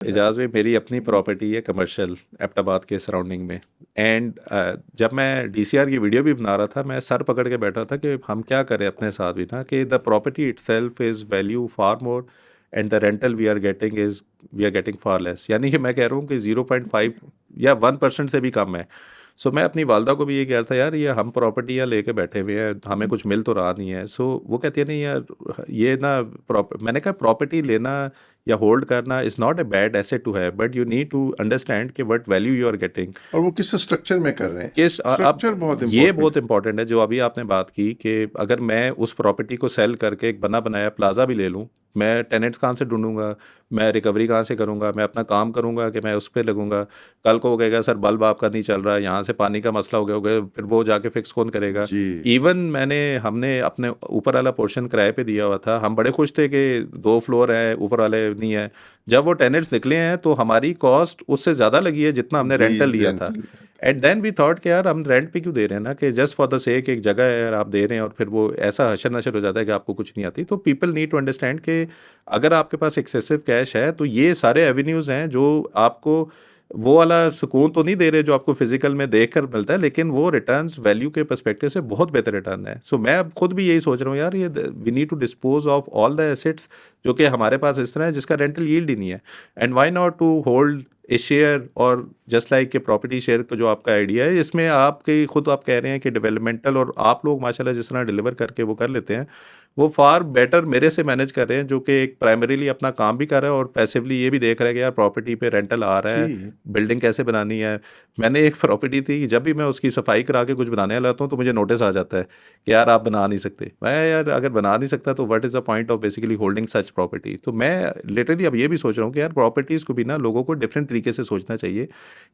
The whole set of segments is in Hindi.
एजाज में मेरी अपनी प्रॉपर्टी है कमर्शियल एबटाबाद के सराउंडिंग में। एंड जब मैं डीसीआर की वीडियो भी बना रहा था, मैं सर पकड़ के बैठा था कि हम क्या करें अपने साथ भी ना, कि the property itself is value far more and the rental we are getting far less. यानी कि मैं कह रहा हूँ कि 0.5 या 1% से भी कम है। सो मैं अपनी वालदा को भी ये कह रहा था, यार ये हम प्रॉपर्टियाँ लेके बैठे हुए हैं, हमें कुछ मिल तो रहा नहीं है। सो वो कहती है नहीं यार, ये ना मैंने कहा प्रॉपर्टी लेना या होल्ड करना is not a bad asset to have, but you need to understand कि what value you are getting. और वो किस स्ट्रक्चर में कर रहे हैं। अब स्ट्रक्चर बहुत ये इंपॉर्टेंट बहुत है। इंपॉर्टेंट है जो अभी आपने बात की, कि अगर मैं उस प्रॉपर्टी को सेल करके एक बना बनाया प्लाजा भी ले लूँ, मैं टेनेंट्स कहाँ से ढूंढूंगा, मैं रिकवरी कहाँ से करूँगा, मैं अपना काम करूँगा कि मैं उस पर लगूंगा। कल को वो कहेगा सर बल्ब आपका नहीं चल रहा, यहाँ से पानी का मसला हो गया, फिर वो जाके फिक्स कौन करेगा। जी। इवन हमने अपने ऊपर वाला पोर्शन किराए पे दिया हुआ था, हम बड़े खुश थे कि 2 फ्लोर है, ऊपर वाले नहीं है। जब वो टेनेंट्स निकले हैं तो हमारी कॉस्ट उससे ज़्यादा लगी है जितना हमने जी, रेंटल लिया था। Rental. And then we thought कि यार हम रेंट पे क्यों दे रहे हैं ना, कि जस्ट फॉर द सेक एक जगह है यार आप दे रहे हैं, और फिर वो ऐसा हशर नशर हो जाता है कि आपको कुछ नहीं आती। तो पीपल नीड टू अंडरस्टैंड कि अगर आपके पास एक्सेसिव कैश है तो ये सारे एवेन्यूज़ हैं जो आपको वो वाला सुकून तो नहीं दे रहे जो आपको फिजिकल में देख कर मिलता है, लेकिन वो रिटर्न्स वैल्यू के पर्सपेक्टिव से बहुत बेहतर रिटर्न है। सो मैं अब खुद भी यही सोच रहा हूँ यार, ये we need to dispose of all the assets जो कि हमारे पास इस तरह है जिसका रेंटल यील्ड ही नहीं है। And why not to hold a share, और जस्ट लाइक के प्रॉपर्टी शेयर का जो आपका आइडिया है, इसमें आपके खुद आप कह रहे हैं कि डेवलपमेंटल, और आप लोग माशाल्लाह जिस तरह डिलीवर करके वो कर लेते हैं, वो फार बेटर मेरे से मैनेज कर रहे हैं, जो कि एक प्राइमरीली अपना काम भी कर रहा है और पैसिवली ये भी देख रहा है कि यार प्रॉपर्टी पे रेंटल आ रहा है, जी। बिल्डिंग कैसे बनानी है। मैंने एक प्रॉपर्टी थी, जब भी मैं उसकी सफाई करा के कुछ बनाने लगता हूँ तो मुझे नोटिस आ जाता है कि यार आप बना नहीं सकते। मैं यार अगर बना नहीं सकता तो what is the point of basically holding such property. तो मैं लिटरली अब ये भी सोच रहा हूँ कि यार प्रॉपर्टीज़ को भी ना लोगों को डिफरेंट तरीके से सोचना चाहिए।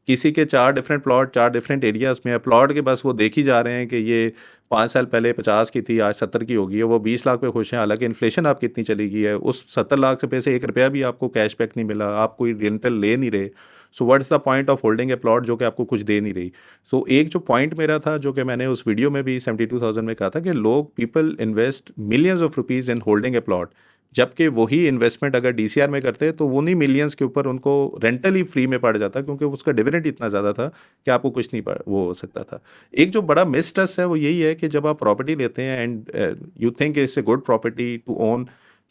किसी के 4 डिफरेंट प्लॉट 4 डिफरेंट एरियाज़ में है, प्लॉट के बस वो देख ही जा रहे हैं कि ये 5 साल पहले 50 की थी, आज 70 की होगी है, वो 20 लाख पे खुश हैं। हालांकि इन्फ्लेशन आप कितनी चली गई है, उस 70 लाख रुपए से 1 रुपया भी आपको कैशबैक नहीं मिला, आप कोई रेंटल ले नहीं रहे। So what's the point of holding A plot जो कि आपको कुछ दे नहीं रही। सो एक जो पॉइंट मेरा था जो कि मैंने उस वीडियो में भी 72,000 में कहा था, कि लोग people invest millions of rupees in holding A plot, जबकि वही इन्वेस्टमेंट अगर डीसीआर में करते तो वो नहीं मिलियंस के ऊपर उनको रेंटल ही फ्री में पड़ जाता, क्योंकि उसका डिविडेंड इतना ज़्यादा था कि आपको कुछ नहीं वो हो सकता था। एक जो बड़ा मिसट्रस्ट है वो यही है कि जब आप प्रॉपर्टी लेते हैं and you think it's a good property to own,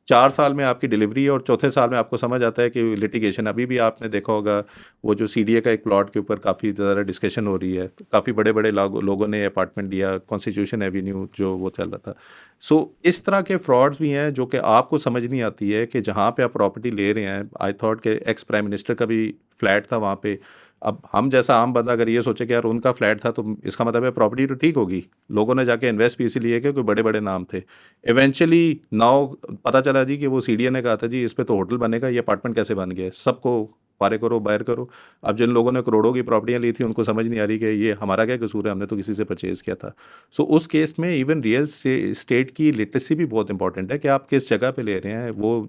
4 साल में आपकी डिलीवरी है और चौथे साल में आपको समझ आता है कि लिटिगेशन, अभी भी आपने देखा होगा वो जो सीडीए का एक प्लॉट के ऊपर काफ़ी ज़्यादा डिस्कशन हो रही है, काफ़ी बड़े बड़े लोगों ने अपार्टमेंट दिया कॉन्स्टिट्यूशन एवेन्यू जो वो चल रहा था। सो इस तरह के फ्रॉड्स भी हैं जो कि आपको समझ नहीं आती है कि जहाँ पे आप प्रॉपर्टी ले रहे हैं। आई थॉट कि एक्स प्राइम मिनिस्टर का भी फ्लैट था वहाँ पे। अब हम जैसा आम बंदा अगर ये सोचे कि यार उनका फ्लैट था तो इसका मतलब है प्रॉपर्टी तो ठीक होगी, लोगों ने जाके इन्वेस्ट भी इसीलिए किया कि कोई बड़े बड़े नाम थे। इवेंचुअली नाउ पता चला जी कि वो सीडीए ने कहा था जी इस पे तो होटल बनेगा, ये अपार्टमेंट कैसे बन गया, सबको फारे करो बाहर करो। अब जिन लोगों ने करोड़ों की प्रॉपर्टियां ली थी उनको समझ नहीं आ रही कि ये हमारा क्या कसूर है, हमने तो किसी से परचेज़ किया था। सो उस केस में इवन रियल स्टेट की लिटरेसी भी बहुत इंपॉर्टेंट है कि आप किस जगह पे ले रहे हैं, वो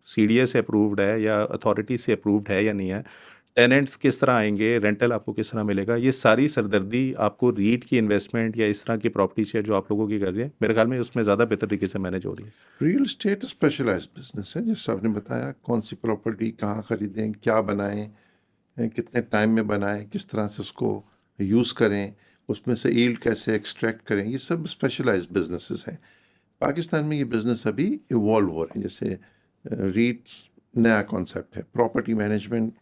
सीडीए से अप्रूव्ड है या अथॉरिटी से अप्रूव्ड है या नहीं है, टेनेंट्स किस तरह आएंगे, रेंटल आपको किस तरह मिलेगा। ये सारी सरदर्दी आपको रीट की इन्वेस्टमेंट या इस तरह की प्रॉपर्टी शेयर जो आप लोगों की कर रही है, मेरे ख्याल में उसमें ज़्यादा बेहतर तरीके से मैनेज हो रही है। रियल एस्टेट स्पेशलाइज्ड बिजनेस है, जैसे आपने बताया कौन सी प्रॉपर्टी कहाँ खरीदें, क्या बनाएं, कितने टाइम में बनाएं, किस तरह से उसको यूज़ करें, उसमें से यील्ड कैसे एक्सट्रैक्ट करें, ये सब स्पेशलाइज्ड बिजनेसेस हैं। पाकिस्तान में ये बिज़नेस अभी इवॉल्व हो रहे हैं। जैसे रीट्स नया कॉन्सेप्ट है, प्रॉपर्टी मैनेजमेंट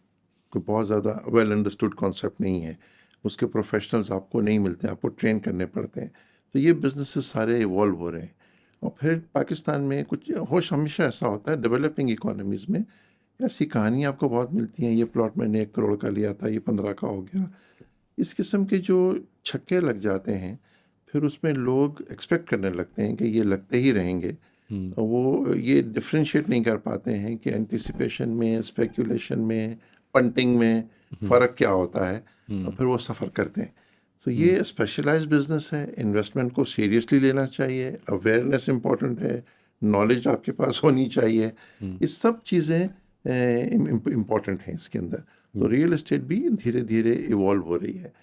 कोई बहुत ज़्यादा वेल अंडरस्टूड कॉन्सेप्ट नहीं है, उसके प्रोफेशनल्स आपको नहीं मिलते, आपको ट्रेन करने पड़ते हैं। तो ये बिजनेसेस सारे इवॉल्व हो रहे हैं। और फिर पाकिस्तान में कुछ होश हमेशा ऐसा होता है डेवलपिंग इकोनॉमीज़ में, ऐसी कहानियाँ आपको बहुत मिलती हैं, ये प्लॉट मैंने 1 करोड़ का लिया था, ये 15 का हो गया। इस किस्म के जो छक्के लग जाते हैं, फिर उसमें लोग एक्सपेक्ट करने लगते हैं कि ये लगते ही रहेंगे। हम्म। वो ये डिफ्रेंशिएट नहीं कर पाते हैं कि एंटिसिपेशन में, स्पेकुलेशन में, पंटिंग में हम्म। फ़र्क क्या होता है, और हम्म। फिर वो सफ़र करते हैं। तो हम्म। ये स्पेशलाइज्ड बिजनेस है, इन्वेस्टमेंट को सीरियसली लेना चाहिए, अवेयरनेस इंपॉर्टेंट है, नॉलेज आपके पास होनी चाहिए। हम्म। ये सब चीज़ें इम्पॉर्टेंट हैं इसके अंदर। तो हम्म। रियल एस्टेट भी धीरे धीरे इवॉल्व हो रही है।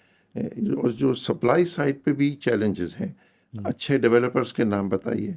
और जो सप्लाई साइड पे भी चैलेंजेस हैं, हम्म। अच्छे डेवलपर्स के नाम बताइए,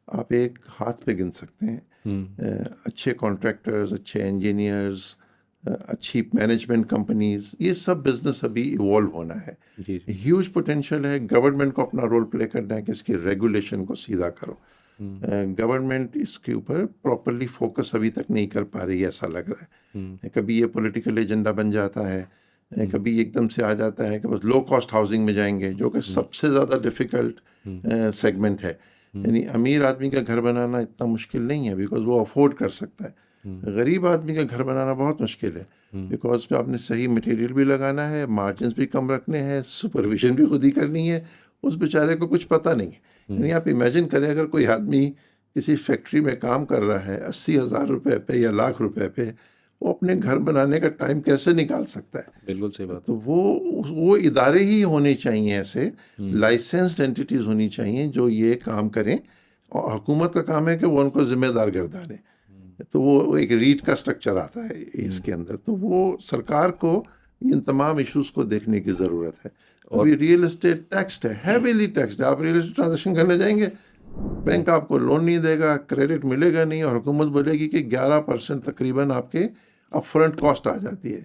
आप एक हाथ पे गिन सकते हैं। हम्म। अच्छे कॉन्ट्रैक्टर्स, अच्छे इंजीनियर्स, अच्छी मैनेजमेंट कंपनीज, ये सब बिजनेस अभी इवॉल्व होना है। जी जी। ह्यूज पोटेंशियल है। गवर्नमेंट को अपना रोल प्ले करना है कि इसकी रेगुलेशन को सीधा करो। गवर्नमेंट इसके ऊपर प्रॉपरली फोकस अभी तक नहीं कर पा रही है, ऐसा लग रहा है। कभी ये पॉलिटिकल एजेंडा बन जाता है, कभी एकदम से आ जाता है कि बस लो कॉस्ट हाउसिंग में जाएंगे, जो कि सबसे ज़्यादा डिफ़िकल्ट सेगमेंट है। यानी अमीर आदमी का घर बनाना इतना मुश्किल नहीं है, बिकॉज वो अफोर्ड कर सकता है। गरीब आदमी का घर बनाना बहुत मुश्किल है, बिकॉज पे आपने सही मटेरियल भी लगाना है, मार्जिन भी कम रखने हैं, सुपरविजन भी खुद ही करनी है। उस बेचारे को कुछ पता नहीं है। यानी आप इमेजिन करें, अगर कोई आदमी किसी फैक्ट्री में काम कर रहा है 80,000 रुपये पे या लाख रुपए पे, वो अपने घर बनाने का टाइम कैसे निकाल सकता है? बिल्कुल सही बात तो वो इदारे ही होने चाहिए, ऐसे लाइसेंस्ड एंटिटीज़ होनी चाहिए जो ये काम करें, और हुकूमत का काम है कि वो उनको जिम्मेदार गर्दाने। तो वो एक रीट का स्ट्रक्चर आता है इसके अंदर। तो वो सरकार को इन तमाम इश्यूज को देखने की ज़रूरत है। अभी रियल एस्टेट टैक्स्ड है, हैवीली टैक्स्ड है। आप रियल एस्टेट ट्रांजेक्शन करने जाएंगे, बैंक आपको लोन नहीं देगा, क्रेडिट मिलेगा नहीं, और हुकूमत बोलेगी कि 11% तकरीबन आपके अपफ्रंट कॉस्ट आ जाती है।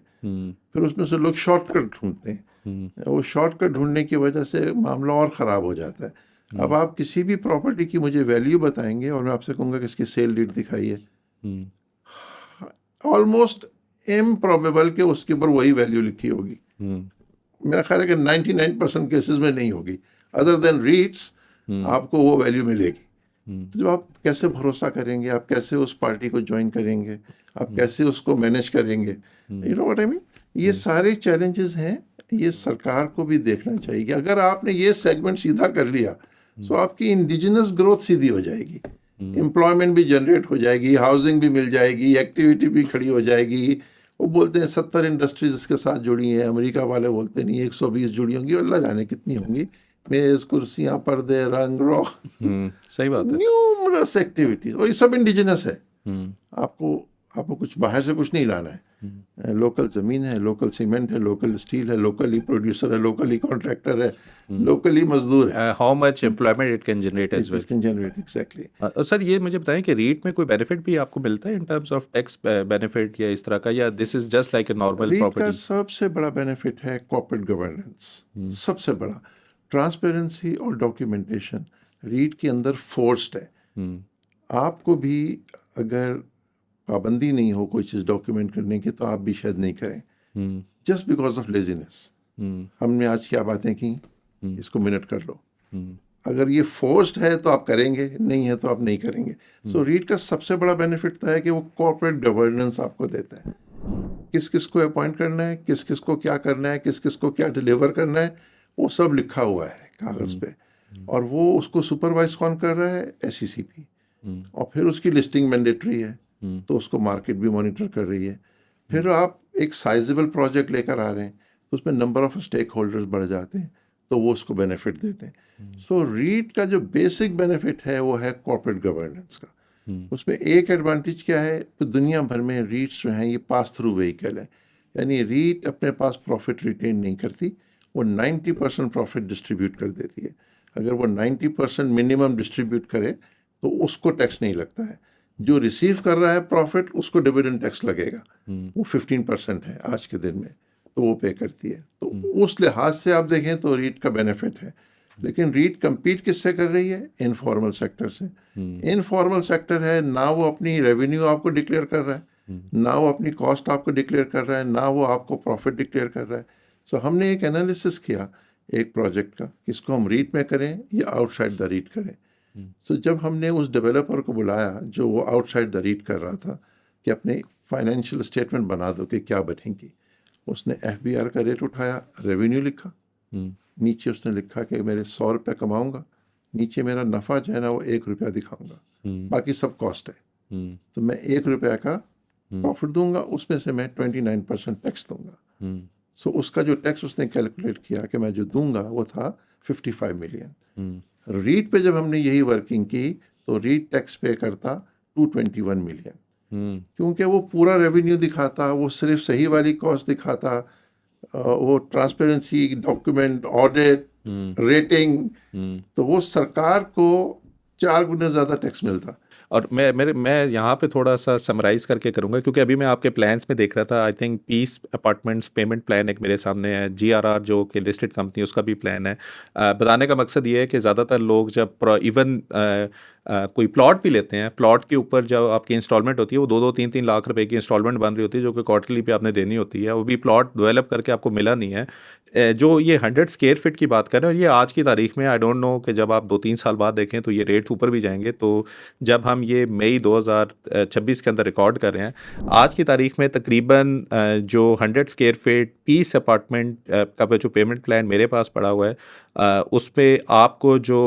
फिर उसमें से लोग शॉर्टकट ढूंढते हैं। वो शॉर्टकट ढूंढने की वजह से मामला और ख़राब हो जाता है। अब आप किसी भी प्रॉपर्टी की मुझे वैल्यू बताएंगे और मैं आपसे कहूँगा कि इसकी सेल डेट दिखाइए, ऑलमोस्ट इम्प्रॉबेबल के उसके ऊपर वही वैल्यू लिखी होगी। मेरा ख्याल है कि 99% केसेस में नहीं होगी। अदर देन रीट्स आपको वो वैल्यू मिलेगी। तो जब आप कैसे भरोसा करेंगे, आप कैसे उस पार्टी को ज्वाइन करेंगे, आप कैसे उसको मैनेज करेंगे? You know what I mean? ये सारे चैलेंजेस हैं। ये सरकार को भी देखना चाहिए कि अगर आपने ये सेगमेंट सीधा कर लिया तो आपकी इंडिजिनस ग्रोथ सीधी हो जाएगी, एम्प्लॉयमेंट भी जनरेट हो जाएगी, हाउसिंग भी मिल जाएगी, एक्टिविटी भी खड़ी हो जाएगी। वो बोलते हैं 70 इंडस्ट्रीज इसके साथ जुड़ी हैं, अमेरिका वाले बोलते नहीं 120 जुड़ी होंगी, अल्लाह जाने कितनी होंगी। मेज, कुर्सियाँ, पर्दे, रंग रोग, सही बात है। न्यूमरस एक्टिविटीज, और ये सब इंडिजिनस है। आपको कुछ बाहर से कुछ नहीं लाना है। लोकल ज़मीन है, लोकल सीमेंट है, लोकल स्टील है, लोकली प्रोड्यूसर है, लोकली कॉन्ट्रैक्टर है, लोकली मजदूर है। How much employment it can generate as well. Can generate, exactly. Sir ये मुझे बताएं कि रीट में कोई बेनिफिट भी आपको मिलता है in terms of tax benefit या इस तरह का, या this is just like a normal REIT का प्रॉपर्टी? सबसे बड़ा बेनिफिट है कॉर्पोरेट गवर्नेंस। सबसे बड़ा ट्रांसपेरेंसी और डॉक्यूमेंटेशन रीट के अंदर फोर्स्ड है। आपको भी अगर पाबंदी नहीं हो कोई चीज़ डॉक्यूमेंट करने की, तो आप भी शायद नहीं करें, जस्ट बिकॉज ऑफ लेजीनेस। हमने आज क्या बातें की, इसको मिनट कर लो। अगर ये फोर्स्ड है तो आप करेंगे, नहीं है तो आप नहीं करेंगे। सो रीट का सबसे बड़ा बेनिफिट तो है कि वो कॉर्पोरेट गवर्नेंस आपको देता है। किस किस को अपॉइंट करना है, किस किस को क्या करना है, किस किस को क्या डिलीवर करना है, वो सब लिखा हुआ है कागज़ पे। और वो उसको सुपरवाइज कौन कर रहा है? SECP। और फिर उसकी लिस्टिंग मैंडेटरी है, तो उसको मार्केट भी मॉनिटर कर रही है। फिर आप एक साइजेबल प्रोजेक्ट लेकर आ रहे हैं, तो उसमें नंबर ऑफ स्टेक होल्डर्स बढ़ जाते हैं, तो वो उसको बेनिफिट देते हैं। सो रीट का जो बेसिक बेनिफिट है वो है कॉर्पोरेट गवर्नेंस का। उसमें एक एडवांटेज क्या है, तो दुनिया भर में रीट्स जो हैं ये पास थ्रू व्हीकल है। यानी रीट अपने पास प्रॉफिट रिटेन नहीं करती, वो 90% प्रॉफिट डिस्ट्रीब्यूट कर देती है। अगर वो 90% मिनिमम डिस्ट्रीब्यूट करे तो उसको टैक्स नहीं लगता है। जो रिसीव कर रहा है प्रॉफिट, उसको डिविडेंड टैक्स लगेगा, वो 15% है आज के दिन में, तो वो पे करती है। तो उस लिहाज से आप देखें तो रीट का बेनिफिट है। लेकिन रीट compete किससे कर रही है? इनफॉर्मल सेक्टर से। इनफॉर्मल सेक्टर है ना, वो अपनी रेवेन्यू आपको डिक्लेयर कर रहा है, ना वो अपनी कॉस्ट आपको डिक्लेयर कर रहा है, ना वो आपको प्रॉफिट डिक्लेयर कर रहा है। सो हमने एक एनालिसिस किया एक प्रोजेक्ट का, किसको हम रीट में करें या आउटसाइड द रीट करें। सो जब हमने उस डेवलपर को बुलाया जो वो आउटसाइड द रीट कर रहा था कि अपने फाइनेंशियल स्टेटमेंट बना दो कि क्या बनेंगी, उसने FBR का रेट उठाया, रेवेन्यू लिखा, नीचे उसने लिखा कि मेरे 100 रुपये कमाऊंगा, नीचे मेरा नफ़ा जो है ना वो 1 रुपया दिखाऊंगा, बाकी सब कॉस्ट है। तो मैं 1 रुपया का प्रॉफिट दूंगा, उसमें से मैं 29% टैक्स दूंगा। सो उसका जो टैक्स उसने कैलकुलेट किया कि मैं जो दूंगा वो था 55 मिलियन। रीट पे जब हमने यही वर्किंग की तो रीट टैक्स पे करता 221 मिलियन, क्योंकि वो पूरा रेवेन्यू दिखाता, वो सिर्फ सही वाली कॉस्ट दिखाता, वो ट्रांसपेरेंसी, डॉक्यूमेंट, ऑडिट, रेटिंग, तो वो सरकार को 4 गुना ज़्यादा टैक्स मिलता। और मैं यहाँ पे थोड़ा सा समराइज़ करके करूँगा, क्योंकि अभी मैं आपके प्लान्स में देख रहा था, I think peace apartments payment plan एक मेरे सामने है, जीआरआर जो कि लिस्टेड कंपनी उसका भी प्लान है। बताने का मकसद ये है कि ज़्यादातर लोग जब इवन कोई प्लॉट भी लेते हैं, प्लॉट के ऊपर जो आपकी इंस्टॉलमेंट होती है वो 2-3 लाख रुपए की इंस्टॉलमेंट बन रही होती है, जो कि क्वार्टरली पे आपने देनी होती है, वो भी प्लॉट डेवलप करके आपको मिला नहीं है। जो ये 100 स्क्वायर फीट की बात कर रहे हैं, और ये आज की तारीख में आई डोंट नो कि जब आप 2-3 साल बाद देखें तो ये रेट्स ऊपर भी जाएंगे। तो जब हम ये मई 2026 के अंदर रिकॉर्ड कर रहे हैं, आज की तारीख में तकरीबन जो 100 स्क्वायर फीट पीस अपार्टमेंट का जो पेमेंट प्लान मेरे पास पड़ा हुआ है, उस पे आपको जो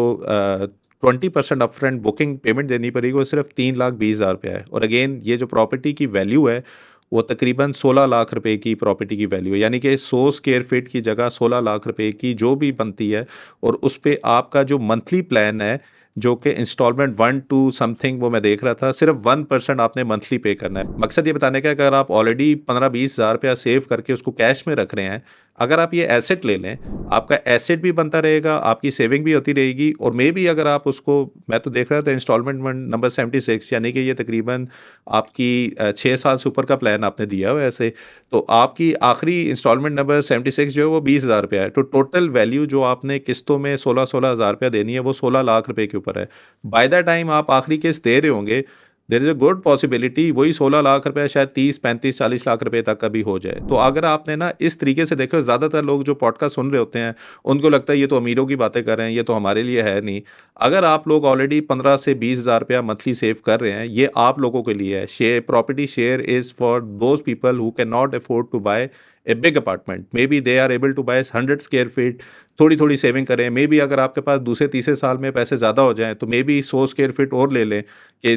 20% अपफ्रंट बुकिंग पेमेंट देनी पड़ेगी, वो सिर्फ 3,20,000 रुपया है। और अगेन ये जो प्रॉपर्टी की वैल्यू है वो तकरीबन 16 लाख रुपए की प्रॉपर्टी की वैल्यू है, यानी कि 100 स्क्वायर फीट की जगह 16 लाख रुपए की जो भी बनती है। और उस पे आपका जो मंथली प्लान है, जो कि इंस्टॉलमेंट 1 टू समथिंग, वो मैं देख रहा था, सिर्फ 1% आपने मंथली पे करना है। मकसद ये बताने का है कि अगर आप ऑलरेडी 15-20 हज़ार रुपया सेव करके उसको कैश में रख रहे हैं, अगर आप ये एसेट ले लें, आपका एसेट भी बनता रहेगा, आपकी सेविंग भी होती रहेगी। और मे भी अगर आप उसको, मैं तो देख रहा था इंस्टॉलमेंट नंबर 76, यानी कि ये तकरीबन आपकी 6 साल से ऊपर का प्लान आपने दिया हुआ है ऐसे, तो आपकी आखिरी इंस्टॉलमेंट नंबर 76 जो है वो 20,000 रुपया है। तो टोटल वैल्यू जो आपने किस्तों में 16-16 हज़ार रुपया देनी है, वो 16 लाख रुपए के ऊपर है। बाय द टाइम आप आखिरी किस्त दे रहे होंगे, there is a good possibility वही 16 लाख रुपए शायद 30-35-40 लाख रुपए तक का भी हो जाए। तो अगर आपने ना इस तरीके से देखो, ज़्यादातर लोग जो पॉडकास्ट सुन रहे होते हैं उनको लगता है ये तो अमीरों की बातें कर रहे हैं, ये तो हमारे लिए है नहीं। अगर आप लोग ऑलरेडी 15 से 20 हज़ार रुपया मंथली सेव कर रहे हैं, ये आप लोगों के लिए है। Share property share is for those people who cannot afford to buy a big apartment, maybe they are able to buy 100 square feet. थोड़ी थोड़ी सेविंग करें, मे बी अगर आपके पास दूसरे तीसरे साल में पैसे ज़्यादा हो जाएं तो मे बी 100 स्क्वायर फीट और ले लें, कि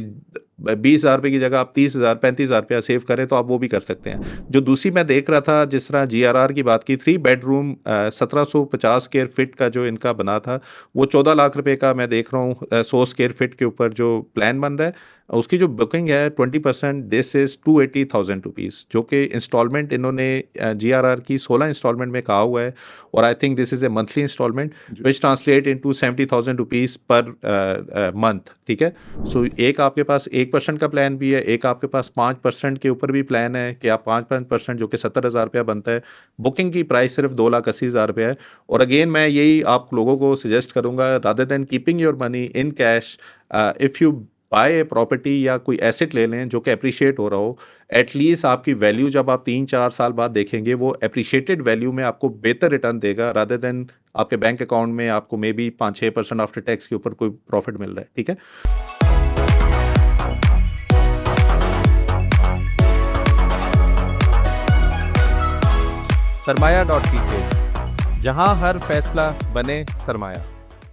20,000 रुपये की जगह आप 30,000 35,000 रुपया सेव करें, तो आप वो भी कर सकते हैं। जो दूसरी मैं देख रहा था, जिस तरह जीआरआर की बात की, 3 बेडरूम 1750 स्क्वायर फीट का जो इनका बना था, वो 14 लाख रुपए का मैं देख रहा हूँ। 100 स्क्वायर फीट के ऊपर जो प्लान बन रहा है, उसकी जो बुकिंग है 20%, दिस इज़ 280,000 रुपीज़, जो कि इंस्टॉलमेंट इन्होंने जीआरआर की 16 इंस्टॉलमेंट में कहा हुआ है। और I think this is a monthly instalment which translate into 70,000 rupees per month. ठीक है, सो एक आपके पास 1% का प्लान भी है, एक आपके पास 5% के ऊपर भी प्लान है कि आप 5% जो कि 70,000 रुपया बनता है। बुकिंग की प्राइस सिर्फ 2,80,000 रुपया है। और अगेन मैं यही आप लोगों को सजेस्ट करूँगा, rather than keeping your money in cash, if you buy a property या कोई एसेट ले लें जो कि अप्रिशिएट हो रहा हो, एटलीस्ट आपकी वैल्यू जब आप 3-4 साल बाद देखेंगे, वो अप्रिशिएटेड वैल्यू में आपको बेहतर रिटर्न देगा, रादर देन आपके बैंक अकाउंट में आपको मे बी 5-6% आफ्टर टैक्स के ऊपर कोई प्रॉफिट मिल रहा है। ठीक है, सरमाया.pk, जहां हर फैसला बने सरमाया।